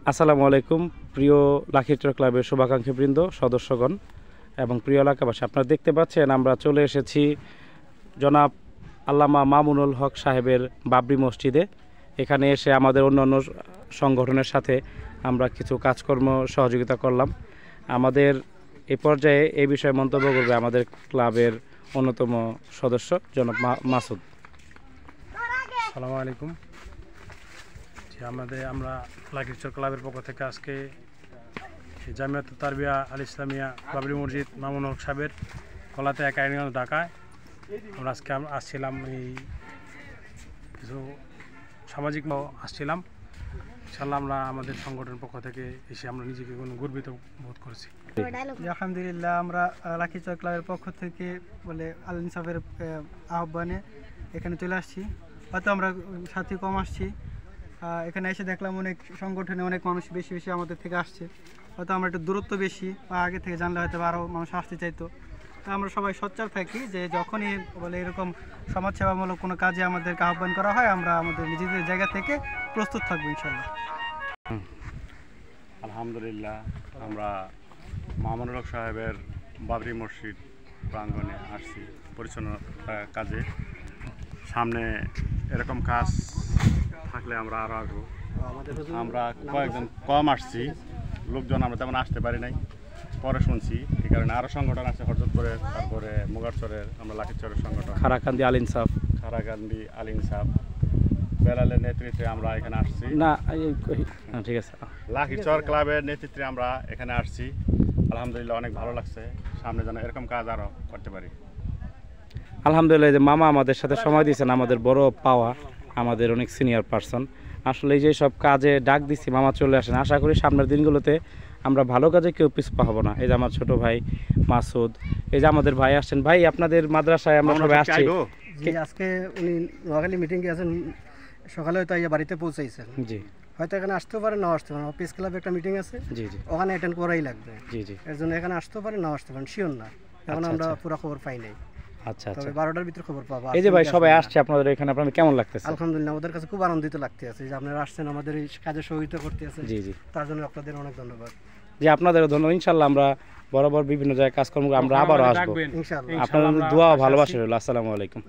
আসসালামু আলাইকুম প্রিয় লাখিচর ক্লাবের শুভাকাঙ্ক্ষীবৃন্দ, সদস্যগণ এবং প্রিয় এলাকাবাসী, আপনারা দেখতে পাচ্ছেন আমরা চলে এসেছি জনাব আল্লামা মামুনুল হক সাহেবের বাবরি মসজিদে। এখানে এসে আমাদের অন্যান্য সংগঠনের সাথে আমরা কিছু কাজকর্ম সহযোগিতা করলাম। আমাদের এই পর্যায়ে এই বিষয়ে মন্তব্য করবে আমাদের ক্লাবের অন্যতম সদস্য জনাব মাসুদ। আসসালামু আলাইকুম। আমরা লাখিচর ক্লাবের পক্ষ থেকে আজকে জামিয়াত তারবিয়া আল ইসলামিয়া বাবরি মসজিদ মামুনুল হক সাহেবের কলাতে একাডেমিগঞ্জ ঢাকায় আমরা আজকে আসছিলাম, এই কিছু সামাজিক আসছিলাম। ইনশাল্লাহ আমরা আমাদের সংগঠনের পক্ষ থেকে এসে আমরা নিজেকে গর্বিত বোধ করেছি। আলহামদুলিল্লাহ, আমরা লাখিচর ক্লাবের পক্ষ থেকে আল ইনসাফের আহ্বানে এখানে চলে আসছি। হয়তো আমরা সাথী কম আসছি, এখানে এসে দেখলাম অনেক সংগঠনে অনেক মানুষ বেশি বেশি আমাদের থেকে আসছে। হয়তো আমরা একটু দূরত্ব বেশি বা আগে থেকে জানলে হয়তো আরও মানুষ আসতে চাইতো। তো আমরা সবাই সোচ্চার থাকি যে যখনই এরকম সমাজসেবামূলক কোনো কাজে আমাদেরকে আহ্বান করা হয় আমরা আমাদের নিজেদের জায়গা থেকে প্রস্তুত থাকবো ইনশাল্লাহ। আলহামদুলিল্লাহ, আমরা মামুনুল হক সাহেবের বাবরি মসজিদ প্রাঙ্গণে আসছি পরিচ্ছন্নতা কাজে। সামনে এরকম কাজ থাকলে আমরা আরও আসবো। আমরা কয়েকজন কম আসছি, লোকজন আমরা তেমন আসতে পারি নাই, পরে শুনছি। এই কারণে আরও সংগঠন আছে হরজতপুরে, তারপরে মুগারচরের, আমরা লাখিচরের সংগঠন খারাকান্দি আল ইনসাফ বেলালের নেতৃত্বে আমরা এখানে আসছি। না ঠিক আছে, লাখিচর ক্লাবের নেতৃত্বে আমরা এখানে আসছি। আলহামদুলিল্লাহ, অনেক ভালো লাগছে। সামনে যেন এরকম কাজ আরও করতে পারি। আলহামদুলিল্লাহ, যে মামা আমাদের সাথে সময় দিয়েছেন আমাদের বড় পাওয়া, আমাদের অনেক সিনিয়র পারসন। আসলে এই যে সব কাজে ডাক দিচ্ছি, মামা চলে আসেন। আশা করি সামনের দিনগুলোতে আমরা ভালো কাজে কেউ পিছপা হব না। এই যে আমার ছোট ভাই মাসুদ, এই যে আমাদের ভাই আসছেন। ভাই, আপনাদের মাদ্রাসায় আমরা সবাই আসছি। আজকে উনি নোয়াখালী মিটিংয়ে আছেন, সকালে হয়তো বাড়িতে পৌঁছাইছেন। জি, হয়তো এখানে আসতেও পারে, না আসতে পারেন। অফিস ক্লাবে একটা মিটিং আছে, জি জি, ওখানে অ্যাটেন্ড করাই লাগবে। জি জি, এর জন্য এখানে আসতেও পারে, না আসতে পারেন, শিওর না। এখন আমরা পুরো খবর পাই নাই। আচ্ছা আচ্ছা, তবে 12টার ভিতরে খবর পাবো। এই যে ভাই সবাই আসছে আপনাদের এখানে, আপনাদের কেমন লাগতেছে? আলহামদুলিল্লাহ, আমাদের কাছে খুব আনন্দিত লাগতে আছে যে আপনারা আসছেন, আমাদের এই কাজে সহযোগিতা করতে আছেন। জি জি, তার জন্য আপনাদের অনেক ধন্যবাদ। জি, আপনাদেরও ধন্যবাদ। ইনশাল্লাহ আমরা বরাবর বিভিন্ন জায়গায় কাজকর্ম আমরা আবারও আসবো। ইনশাআল্লাহ, আপনাদের দোয়া ভালোবাসা রইল। আসসালামু আলাইকুম।